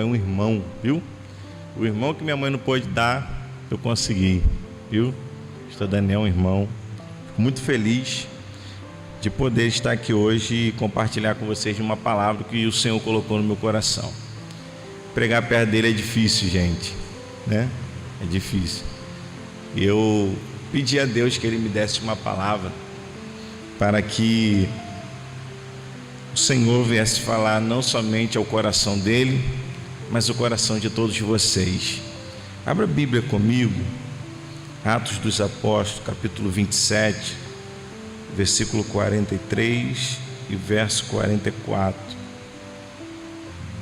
Um irmão, viu? O irmão que minha mãe não pôde dar, eu consegui, viu? Pastor Daniel, um irmão. Fico muito feliz de poder estar aqui hoje e compartilhar com vocês uma palavra que o Senhor colocou no meu coração. Pregar perto dele é difícil, gente, né? É difícil. Eu pedi a Deus que Ele me desse uma palavra para que o Senhor viesse falar não somente ao coração dele, mas o coração de todos vocês. Abra a Bíblia comigo, Atos dos Apóstolos, capítulo 27, versículo 43 e verso 44.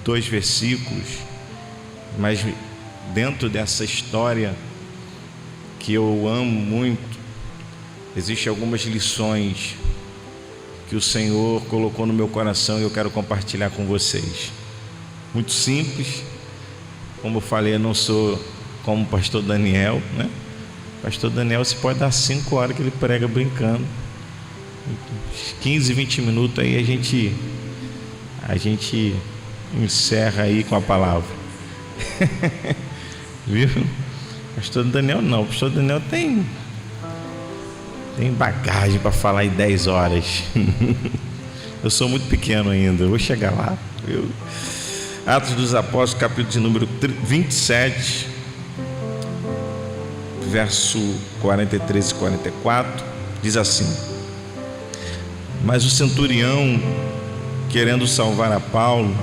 2 versículos, mas dentro dessa história que eu amo muito, existem algumas lições que o Senhor colocou no meu coração e eu quero compartilhar com vocês. Muito simples, como eu falei, eu não sou como o pastor Daniel, né? Pastor Daniel, você pode dar 5 horas que ele prega brincando, 15, 20 minutos aí a gente encerra aí com a palavra. Viu? Pastor Daniel não, pastor Daniel tem bagagem para falar em 10 horas. Eu sou muito pequeno ainda, eu vou chegar lá, viu? Atos dos Apóstolos, capítulo de número 27, verso 43 e 44, diz assim: mas o centurião, querendo salvar a Paulo,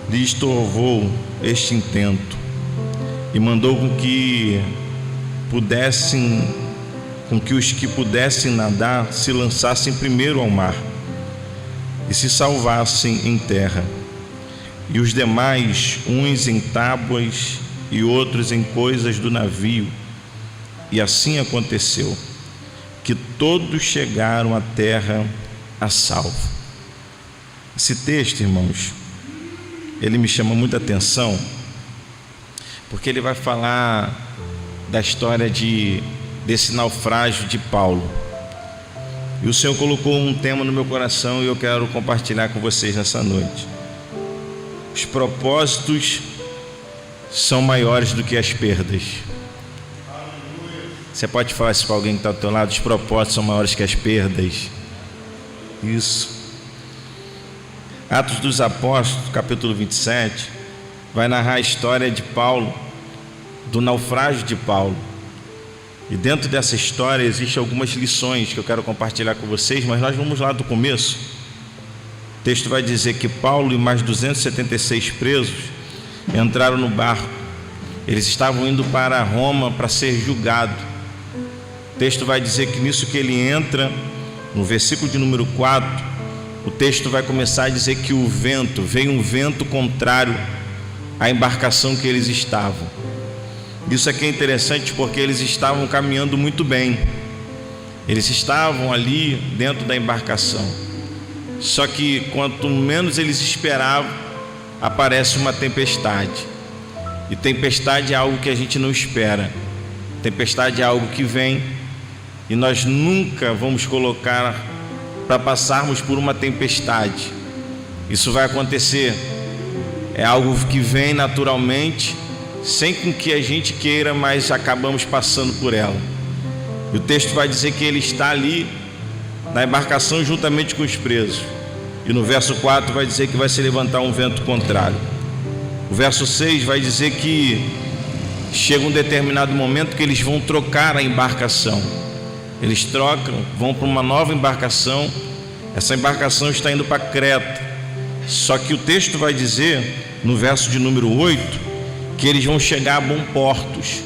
lhe estorvou este intento e mandou com que os que pudessem nadar se lançassem primeiro ao mar e se salvassem em terra, e os demais, uns em tábuas e outros em coisas do navio. E assim aconteceu, que todos chegaram à terra a salvo. Esse texto, irmãos, ele me chama muita atenção, porque ele vai falar da história desse naufrágio de Paulo. E o Senhor colocou um tema no meu coração e eu quero compartilhar com vocês nessa noite. Os propósitos são maiores do que as perdas. Você pode falar isso para alguém que está ao teu lado? Os propósitos são maiores que as perdas. Isso. Atos dos Apóstolos, capítulo 27, vai narrar a história de Paulo, do naufrágio de Paulo. E dentro dessa história existem algumas lições que eu quero compartilhar com vocês, mas nós vamos lá do começo. O texto vai dizer que Paulo e mais 276 presos entraram no barco. Eles estavam indo para Roma para ser julgado. O texto vai dizer que nisso que ele entra, no versículo de número 4, o texto vai começar a dizer que veio um vento contrário à embarcação que eles estavam. Isso aqui é interessante porque eles estavam caminhando muito bem. Eles estavam ali dentro da embarcação. Só que quanto menos eles esperavam, aparece uma tempestade. E tempestade é algo que a gente não espera. Tempestade é algo que vem e nós nunca vamos colocar para passarmos por uma tempestade. Isso vai acontecer. É algo que vem naturalmente, sem com que a gente queira, mas acabamos passando por ela. E o texto vai dizer que ele está ali na embarcação juntamente com os presos. E no verso 4 vai dizer que vai se levantar um vento contrário. O verso 6 vai dizer que chega um determinado momento que eles vão trocar a embarcação. Eles trocam, vão para uma nova embarcação. Essa embarcação está indo para Creta. Só que o texto vai dizer, no verso de número 8, que eles vão chegar a Bons Portos.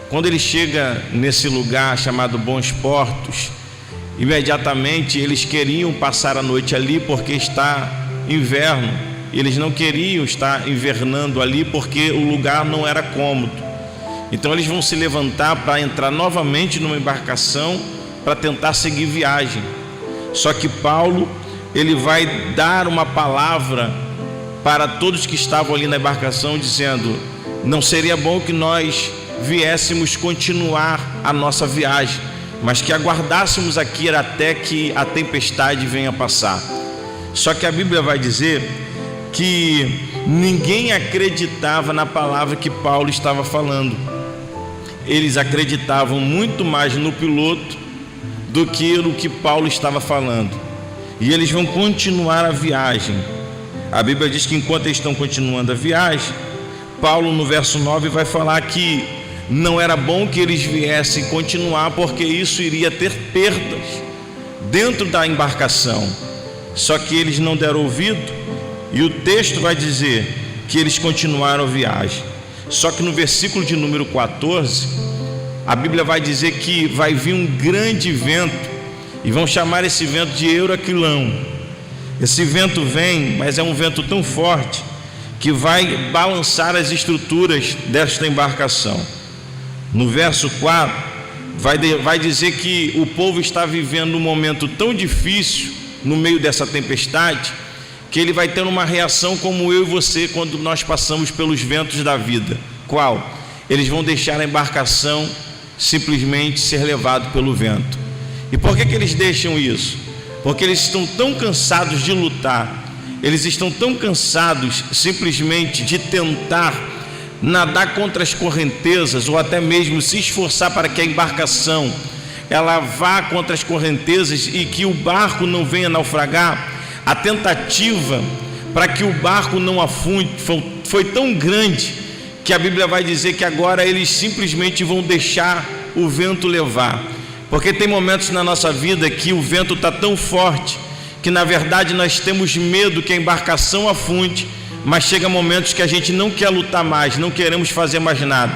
Quando ele chega nesse lugar chamado Bons Portos, imediatamente eles queriam passar a noite ali porque está inverno. Eles não queriam estar invernando ali porque o lugar não era cômodo. Então eles vão se levantar para entrar novamente numa embarcação para tentar seguir viagem. Só que Paulo, ele vai dar uma palavra para todos que estavam ali na embarcação, dizendo: não seria bom que nós viéssemos continuar a nossa viagem, mas que aguardássemos aqui até que a tempestade venha passar. Só que a Bíblia vai dizer que ninguém acreditava na palavra que Paulo estava falando. Eles acreditavam muito mais no piloto do que no que Paulo estava falando. E eles vão continuar a viagem. A Bíblia diz que enquanto eles estão continuando a viagem, Paulo no verso 9 vai falar que não era bom que eles viessem continuar, porque isso iria ter perdas dentro da embarcação. Só que eles não deram ouvido, e o texto vai dizer que eles continuaram a viagem. Só que no versículo de número 14, a Bíblia vai dizer que vai vir um grande vento, e vão chamar esse vento de Euraquilão. Esse vento vem, mas é um vento tão forte que vai balançar as estruturas desta embarcação. No verso 4 vai dizer que o povo está vivendo um momento tão difícil no meio dessa tempestade, que ele vai ter uma reação como eu e você quando nós passamos pelos ventos da vida. Qual? Eles vão deixar a embarcação simplesmente ser levado pelo vento. E por que eles deixam isso? Porque eles estão tão cansados de lutar, eles estão tão cansados simplesmente de tentar nadar contra as correntezas, ou até mesmo se esforçar para que a embarcação ela vá contra as correntezas e que o barco não venha naufragar. A tentativa para que o barco não afunde foi tão grande que a Bíblia vai dizer que agora eles simplesmente vão deixar o vento levar. Porque tem momentos na nossa vida que o vento está tão forte que na verdade nós temos medo que a embarcação afunde, mas chega momentos que a gente não quer lutar mais, não queremos fazer mais nada.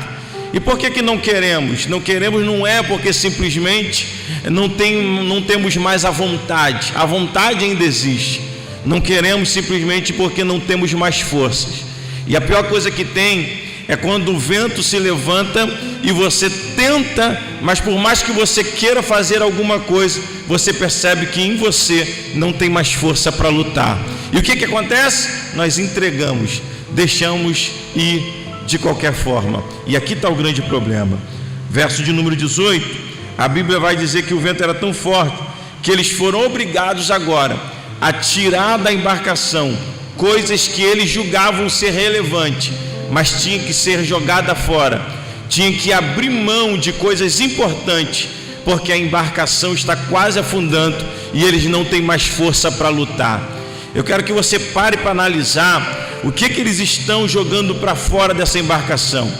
E por que não queremos? Não queremos não é porque simplesmente não temos mais a vontade ainda existe. Não queremos simplesmente porque não temos mais forças. E a pior coisa que tem é quando o vento se levanta e você tenta, mas por mais que você queira fazer alguma coisa, você percebe que em você não tem mais força para lutar. E o que acontece? Nós entregamos, deixamos ir de qualquer forma. E aqui está o grande problema. Verso de número 18, a Bíblia vai dizer que o vento era tão forte que eles foram obrigados agora a tirar da embarcação coisas que eles julgavam ser relevantes, mas tinha que ser jogada fora, tinha que abrir mão de coisas importantes, porque a embarcação está quase afundando e eles não têm mais força para lutar. Eu quero que você pare para analisar o que eles estão jogando para fora dessa embarcação,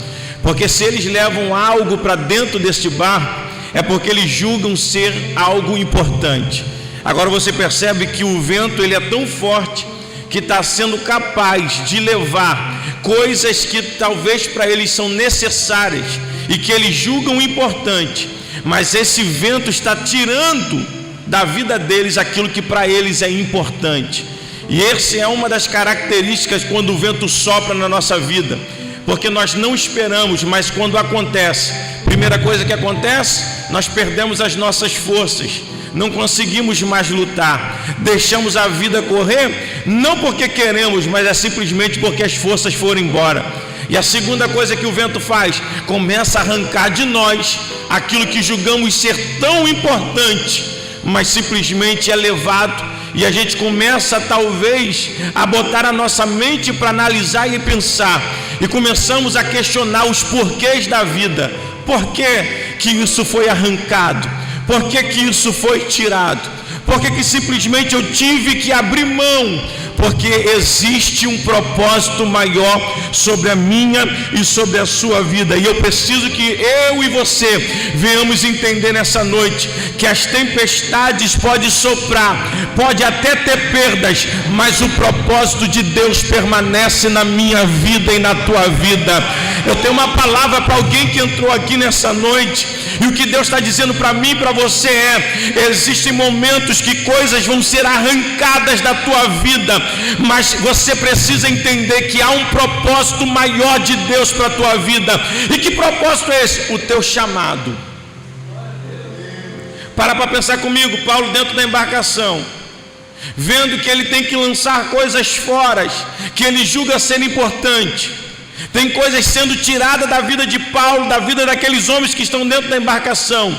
porque se eles levam algo para dentro deste barco, é porque eles julgam ser algo importante. Agora você percebe que o vento ele é tão forte que está sendo capaz de levar coisas que talvez para eles são necessárias e que eles julgam importante, mas esse vento está tirando da vida deles aquilo que para eles é importante. E essa é uma das características quando o vento sopra na nossa vida, porque nós não esperamos, mas quando acontece, primeira coisa que acontece, nós perdemos as nossas forças, não conseguimos mais lutar, deixamos a vida correr, não porque queremos, mas é simplesmente porque as forças foram embora. E a segunda coisa que o vento faz, começa a arrancar de nós aquilo que julgamos ser tão importante, mas simplesmente é levado, e a gente começa talvez a botar a nossa mente para analisar e pensar, e começamos a questionar os porquês da vida. Por que isso foi arrancado? Por que isso foi tirado? Por que simplesmente eu tive que abrir mão? Porque existe um propósito maior sobre a minha e sobre a sua vida, e eu preciso que eu e você venhamos entender nessa noite que as tempestades podem soprar, pode até ter perdas, mas o propósito de Deus permanece na minha vida e na tua vida. Eu tenho uma palavra para alguém que entrou aqui nessa noite, e o que Deus está dizendo para mim e para você existem momentos que coisas vão ser arrancadas da tua vida, mas você precisa entender que há um propósito maior de Deus para a tua vida. E que propósito é esse? O teu chamado. Para pensar comigo. Paulo dentro da embarcação, vendo que ele tem que lançar coisas fora que ele julga ser importante. Tem coisas sendo tiradas da vida de Paulo, da vida daqueles homens que estão dentro da embarcação.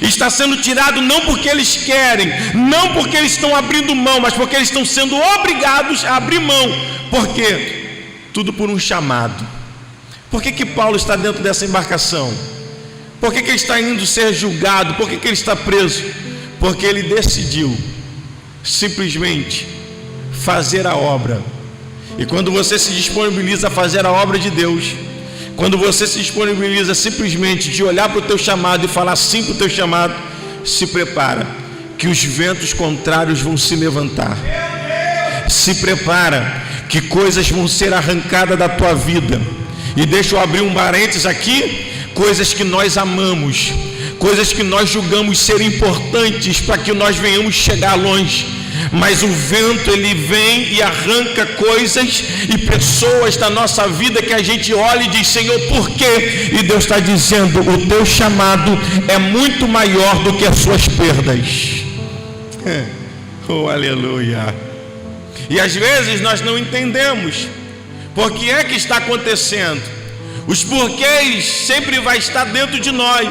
Está sendo tirado não porque eles querem, não porque eles estão abrindo mão, mas porque eles estão sendo obrigados a abrir mão. Por quê? tudo por um chamado. Por que Paulo está dentro dessa embarcação? Por que ele está indo ser julgado? Por que ele está preso? Porque ele decidiu simplesmente fazer a obra. E quando você se disponibiliza a fazer a obra de Deus, quando você se disponibiliza simplesmente de olhar para o teu chamado e falar sim para o teu chamado, se prepara, que os ventos contrários vão se levantar. Se prepara, que coisas vão ser arrancadas da tua vida. E deixa eu abrir um parênteses aqui. Coisas que nós amamos, coisas que nós julgamos ser importantes para que nós venhamos chegar longe, mas o vento ele vem e arranca coisas e pessoas da nossa vida que a gente olha e diz: Senhor, por quê? E Deus está dizendo: o teu chamado é muito maior do que as suas perdas. Oh, aleluia. E às vezes nós não entendemos por que é que está acontecendo. Os porquês sempre vai estar dentro de nós.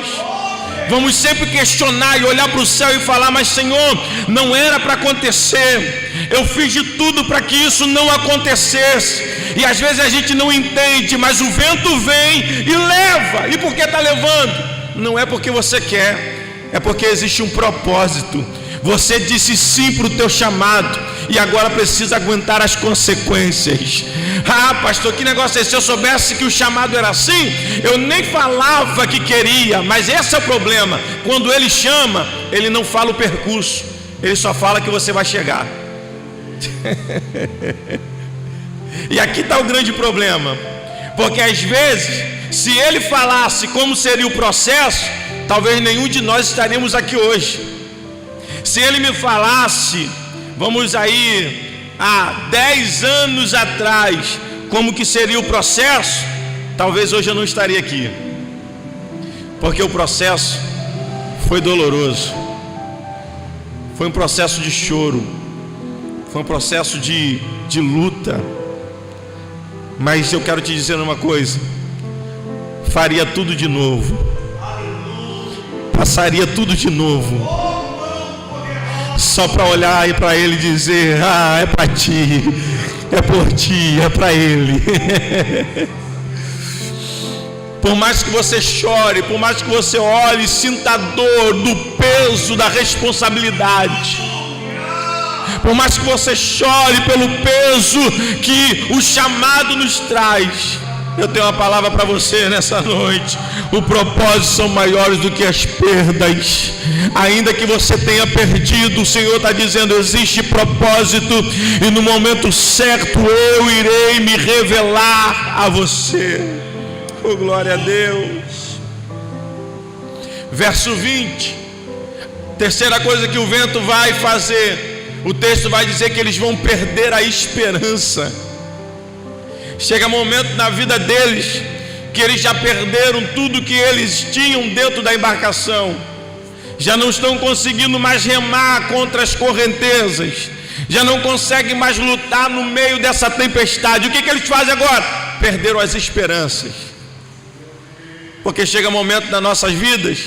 Vamos sempre questionar e olhar para o céu e falar: mas Senhor, não era para acontecer. Eu fiz de tudo para que isso não acontecesse. E às vezes a gente não entende, mas o vento vem e leva. E por que está levando? Não é porque você quer, é porque existe um propósito. Você disse sim para o teu chamado e agora precisa aguentar as consequências. Ah, pastor, que negócio é esse? Se eu soubesse que o chamado era assim, eu nem falava que queria. Mas esse é o problema. Quando ele chama, ele não fala o percurso, ele só fala que você vai chegar. E aqui está o grande problema, porque às vezes, se ele falasse como seria o processo, talvez nenhum de nós estaríamos aqui hoje. Se ele me falasse, vamos aí, há 10 anos atrás, como que seria o processo, talvez hoje eu não estaria aqui. Porque o processo foi doloroso. Foi um processo de choro. Foi um processo de luta. Mas eu quero te dizer uma coisa: faria tudo de novo. Passaria tudo de novo. Só para olhar e para ele dizer: ah, é para ti, é por ti, é para ele. Por mais que você chore, por mais que você olhe e sinta a dor do peso da responsabilidade, por mais que você chore pelo peso que o chamado nos traz, eu tenho uma palavra para você nessa noite: o propósito são maiores do que as perdas. Ainda que você tenha perdido, o Senhor está dizendo: existe propósito, e no momento certo eu irei me revelar a você. Oh, glória a Deus. Verso 20. Terceira coisa que o vento vai fazer, o texto vai dizer que eles vão perder a esperança. Chega momento na vida deles que eles já perderam tudo que eles tinham dentro da embarcação. Já não estão conseguindo mais remar contra as correntezas, já não conseguem mais lutar no meio dessa tempestade. O que eles fazem agora? Perderam as esperanças. Porque chega momento nas nossas vidas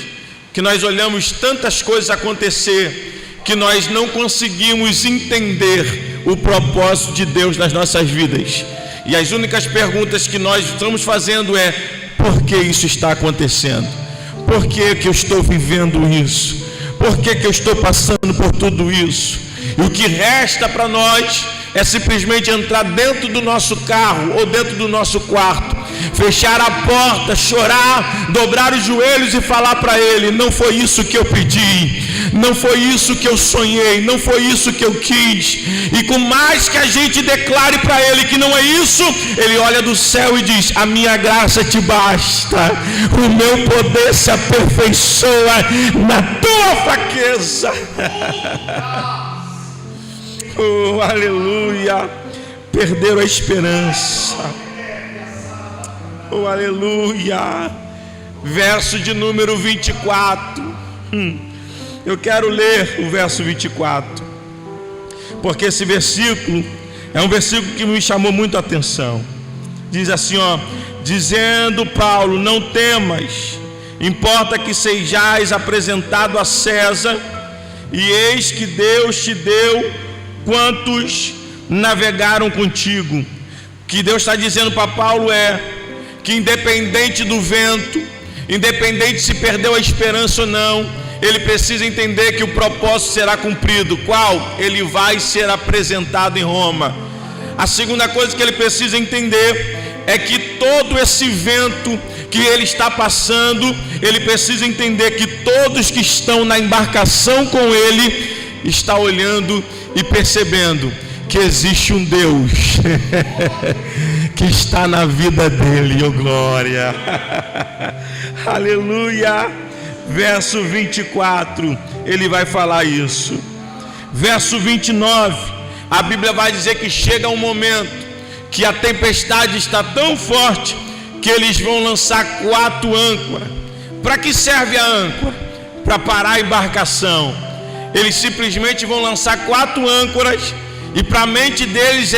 que nós olhamos tantas coisas acontecer que nós não conseguimos entender o propósito de Deus nas nossas vidas. E as únicas perguntas que nós estamos fazendo é: por que isso está acontecendo? Por que eu estou vivendo isso? Por que eu estou passando por tudo isso? E o que resta para nós é simplesmente entrar dentro do nosso carro ou dentro do nosso quarto, fechar a porta, chorar, dobrar os joelhos e falar para Ele: não foi isso que eu pedi, não foi isso que eu sonhei, não foi isso que eu quis. E com mais que a gente declare para Ele que não é isso, Ele olha do céu e diz: a minha graça te basta, o meu poder se aperfeiçoa na tua fraqueza. Oh, aleluia. Perderam a esperança. Oh, aleluia. Verso de número 24. Eu quero ler o verso 24, porque esse versículo é um versículo que me chamou muito a atenção. Diz assim, ó: dizendo Paulo: não temas, importa que sejais apresentado a César, e eis que Deus te deu quantos navegaram contigo. que Deus está dizendo para Paulo é que independente do vento, independente se perdeu a esperança ou não, ele precisa entender que o propósito será cumprido. Qual? Ele vai ser apresentado em Roma. A segunda coisa que ele precisa entender é que todo esse vento que ele está passando, ele precisa entender que todos que estão na embarcação com ele estão olhando e percebendo que existe um Deus que está na vida dele. Oh glória! Aleluia! Verso 24, ele vai falar isso. Verso 29, a Bíblia vai dizer que chega um momento que a tempestade está tão forte que eles vão lançar 4 âncoras. Para que serve a âncora? Para parar a embarcação. Eles simplesmente vão lançar 4 âncoras, e para a mente deles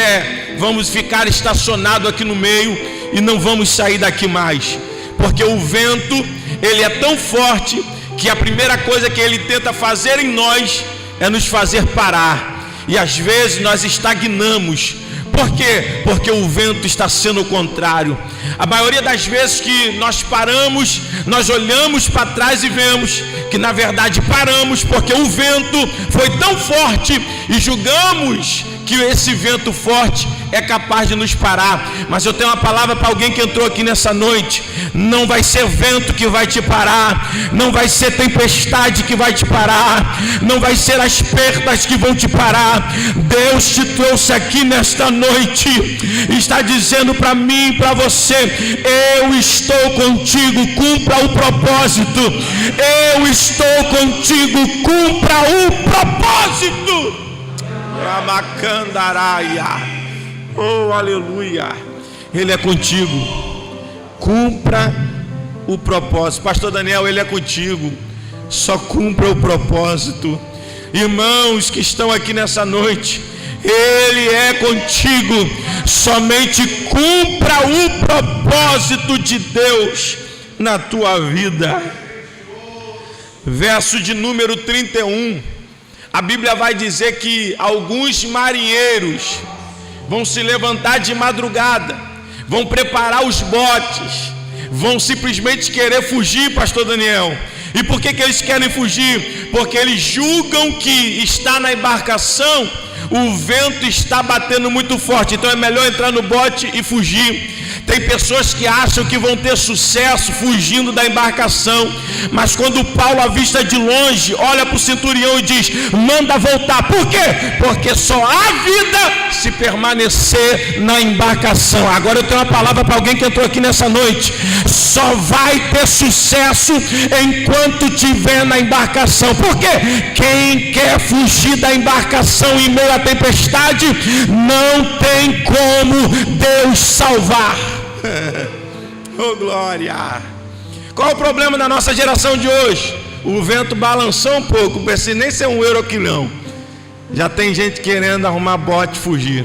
vamos ficar estacionados aqui no meio e não vamos sair daqui mais, porque o vento ele é tão forte que a primeira coisa que ele tenta fazer em nós é nos fazer parar, e às vezes nós estagnamos. Por quê? Porque o vento está sendo o contrário. A maioria das vezes que nós paramos, nós olhamos para trás e vemos que na verdade paramos porque o vento foi tão forte e julgamos que esse vento forte é capaz de nos parar. Mas eu tenho uma palavra para alguém que entrou aqui nessa noite: não vai ser vento que vai te parar, não vai ser tempestade que vai te parar, não vai ser as perdas que vão te parar. Deus te trouxe aqui nesta noite e está dizendo para mim e para você: eu estou contigo, cumpra o propósito. Eu estou contigo, cumpra o propósito. Ramacandaraia. Oh, aleluia. Ele é contigo, cumpra o propósito. Pastor Daniel, ele é contigo, só cumpra o propósito. Irmãos que estão aqui nessa noite, ele é contigo, somente cumpra o propósito de Deus na tua vida. Verso de número 31, a Bíblia vai dizer que alguns marinheiros vão se levantar de madrugada, vão preparar os botes, vão simplesmente querer fugir, pastor Daniel. E por que eles querem fugir? Porque eles julgam que está na embarcação, o vento está batendo muito forte, então é melhor entrar no bote e fugir. Tem pessoas que acham que vão ter sucesso fugindo da embarcação, mas quando Paulo avista de longe, olha para o centurião e diz: manda voltar. Por quê? Porque só há vida se permanecer na embarcação. Agora eu tenho uma palavra para alguém que entrou aqui nessa noite: só vai ter sucesso enquanto estiver na embarcação. Por quê? Quem quer fugir da embarcação em meio à tempestade, não tem como Deus salvar. Oh glória! Qual o problema da nossa geração de hoje? O vento balançou um pouco, não precisa nem ser um euro aqui não, já tem gente querendo arrumar bote e fugir.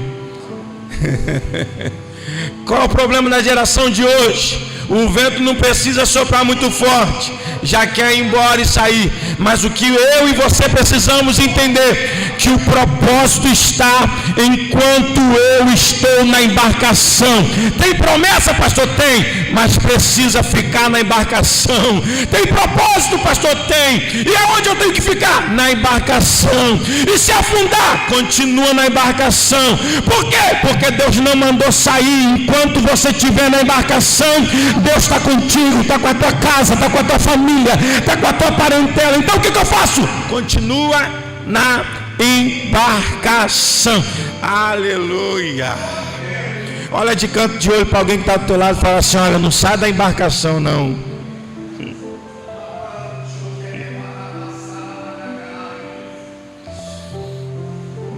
Qual o problema da geração de hoje? O vento não precisa soprar muito forte, já quer ir embora e sair. Mas o que eu e você precisamos entender, que o propósito está enquanto eu estou na embarcação. Tem promessa, pastor? Tem, mas precisa ficar na embarcação. Tem propósito, pastor? Tem. E aonde eu tenho que ficar? Na embarcação. E se afundar? Continua na embarcação. Por quê? Porque Deus não mandou sair. Enquanto você estiver na embarcação, Deus está contigo, está com a tua casa, está com a tua família, está com a tua parentela. Então o que eu faço? Continua na embarcação. Aleluia. Olha de canto de olho para alguém que está do teu lado e fala assim: olha, não sai da embarcação não.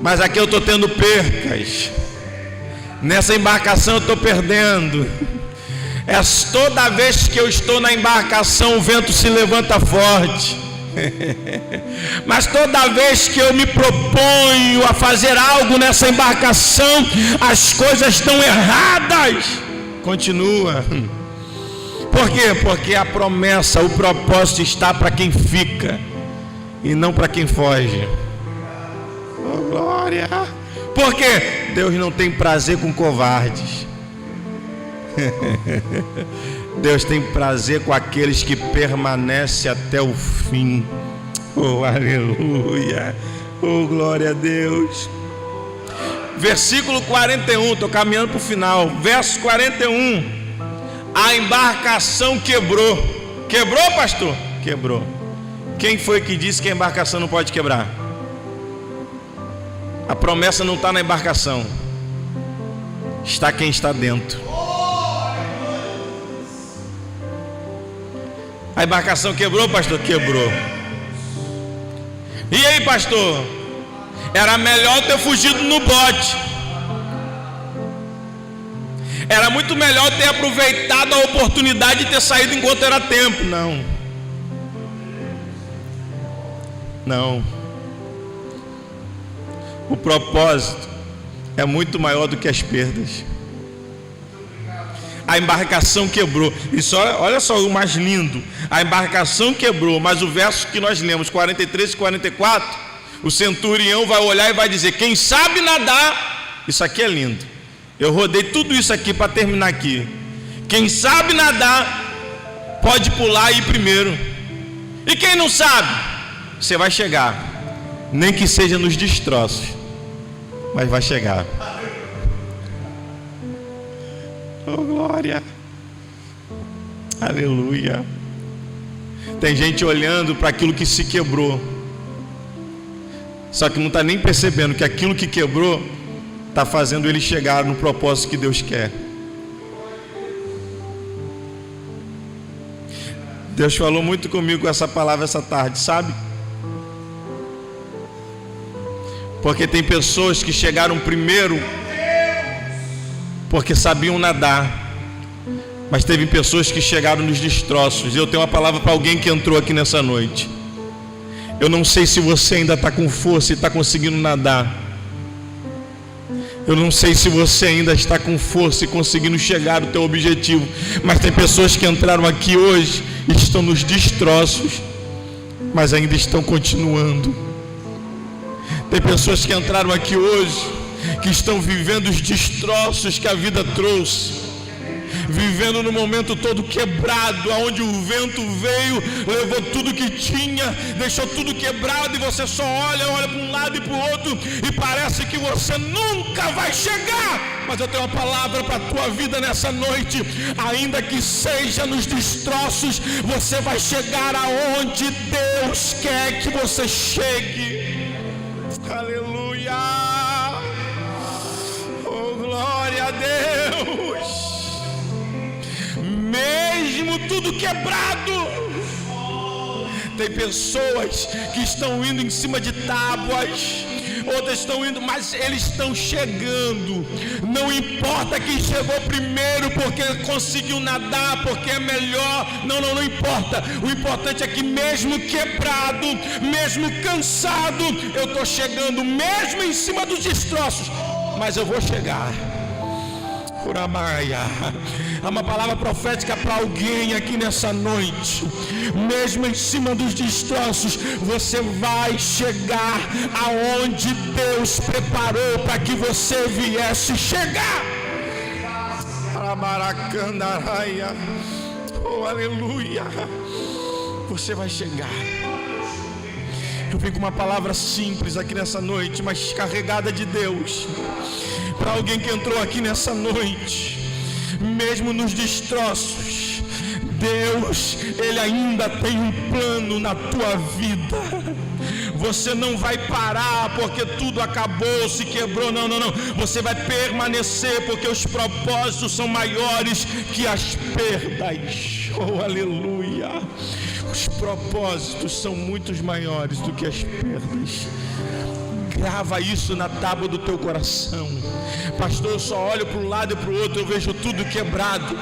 Mas aqui eu estou tendo percas, nessa embarcação eu estou perdendo. Toda vez que eu estou na embarcação, o vento se levanta forte. Mas toda vez que eu me proponho a fazer algo nessa embarcação, as coisas estão erradas. Continua. Por quê? Porque a promessa, o propósito está para quem fica e não para quem foge. Oh glória! Por quê? Deus não tem prazer com covardes. Deus tem prazer com aqueles que permanecem até o fim. Oh, aleluia. Oh, glória a Deus. Versículo 41, estou caminhando para o final. Verso 41. A embarcação quebrou. Quebrou, pastor? Quebrou. Quem foi que disse que a embarcação não pode quebrar? A promessa não está na embarcação, está quem está dentro. A embarcação quebrou, pastor? Quebrou. E aí, pastor? Era melhor ter fugido no bote. Era muito melhor ter aproveitado a oportunidade de ter saído enquanto era tempo. Não. Não. O propósito é muito maior do que as perdas. A embarcação quebrou. E só, olha só o mais lindo. A embarcação quebrou, mas o verso que nós lemos, 43 e 44, o centurião vai olhar e vai dizer: quem sabe nadar, isso aqui é lindo. Eu rodei tudo isso aqui para terminar aqui. Quem sabe nadar, pode pular e ir primeiro. E quem não sabe, você vai chegar, nem que seja nos destroços, mas vai chegar. Oh, glória. Aleluia. Tem gente olhando para aquilo que se quebrou, só que não está nem percebendo que aquilo que quebrou está fazendo ele chegar no propósito que Deus quer. Deus falou muito comigo com essa palavra essa tarde, sabe? Porque tem pessoas que chegaram primeiro porque sabiam nadar, mas teve pessoas que chegaram nos destroços. E eu tenho uma palavra para alguém que entrou aqui nessa noite. Eu não sei se você ainda está com força e está conseguindo nadar. Eu não sei se você ainda está com força e conseguindo chegar ao teu objetivo, mas tem pessoas que entraram aqui hoje e estão nos destroços, mas ainda estão continuando. Tem pessoas que entraram aqui hoje que estão vivendo os destroços que a vida trouxe, vivendo no momento todo quebrado, aonde o vento veio, levou tudo que tinha, deixou tudo quebrado, e você só olha para um lado e para o outro, e parece que você nunca vai chegar. Mas eu tenho uma palavra para a tua vida nessa noite: ainda que seja nos destroços, você vai chegar aonde Deus quer que você chegue. Aleluia. Oh, glória a Deus. Mesmo tudo quebrado, tem pessoas que estão indo em cima de tábuas, outras estão indo, mas eles estão chegando. Não importa quem chegou primeiro, porque conseguiu nadar, porque é melhor. Não importa. O importante é que mesmo quebrado, mesmo cansado, eu estou chegando, mesmo em cima dos destroços, mas eu vou chegar. Há uma palavra profética para alguém aqui nessa noite. Mesmo em cima dos destroços, você vai chegar aonde Deus preparou para que você viesse chegar. Oh, aleluia. Você vai chegar. Eu venho com uma palavra simples aqui nessa noite, mas carregada de Deus, para alguém que entrou aqui nessa noite. Mesmo nos destroços, Deus, Ele ainda tem um plano na tua vida. Você não vai parar porque tudo acabou, se quebrou. Não. Você vai permanecer porque os propósitos são maiores que as perdas. Oh, aleluia. Os propósitos são muito maiores do que as perdas. Grava isso na tábua do teu coração. Pastor, eu só olho para um lado e para o outro, eu vejo tudo quebrado.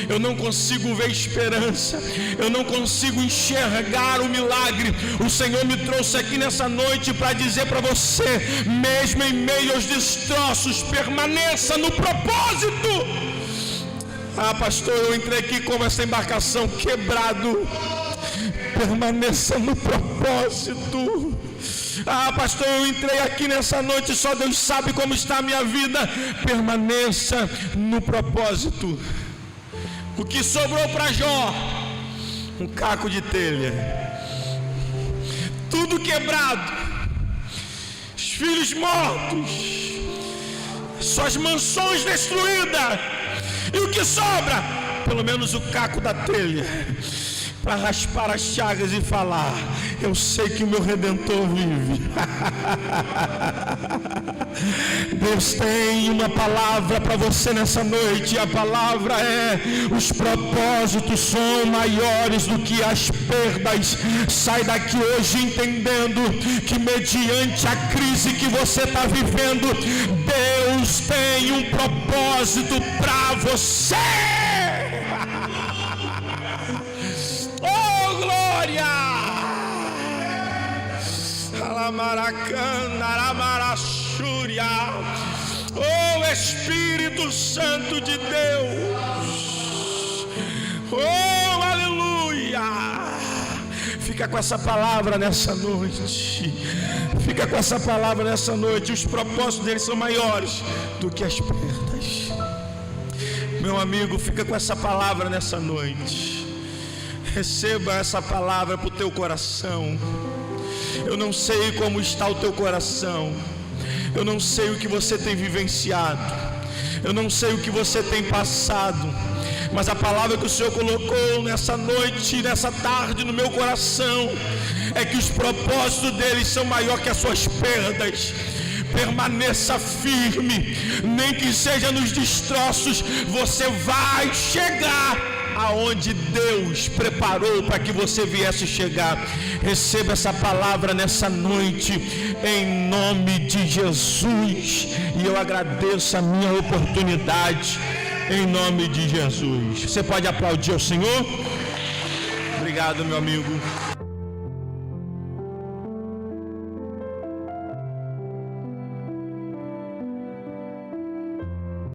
Eu não consigo ver esperança. Eu não consigo enxergar o milagre. O Senhor me trouxe aqui nessa noite para dizer para você: mesmo em meio aos destroços, permaneça no propósito. Ah, pastor, eu entrei aqui como essa embarcação quebrado. Permaneça no propósito. Ah, pastor, eu entrei aqui nessa noite, só Deus sabe como está a minha vida. Permaneça no propósito. O que sobrou para Jó? Um caco de telha. Tudo quebrado, os filhos mortos, suas mansões destruídas. E o que sobra? Pelo menos o caco da telha, para raspar as chagas e falar: eu sei que o meu Redentor vive. Deus tem uma palavra para você nessa noite. E a palavra é: os propósitos são maiores do que as perdas. Sai daqui hoje entendendo que mediante a crise que você está vivendo, Deus tem um propósito para você. Oh, glória! Alamaracana, Aramarachúria. Oh, Espírito Santo de Deus. Oh, aleluia. Fica com essa palavra nessa noite. Fica com essa palavra nessa noite. Os propósitos deles são maiores do que as perdas. Meu amigo, fica com essa palavra nessa noite. Receba essa palavra para o teu coração. Eu não sei como está o teu coração. Eu não sei o que você tem vivenciado. Eu não sei o que você tem passado. Mas a palavra que o Senhor colocou nessa noite, nessa tarde no meu coração, é que os propósitos deles são maiores que as suas perdas. Permaneça firme, nem que seja nos destroços, você vai chegar aonde Deus preparou para que você viesse chegar. Receba essa palavra nessa noite, em nome de Jesus. E eu agradeço a minha oportunidade, em nome de Jesus. Você pode aplaudir ao Senhor? Obrigado, meu amigo.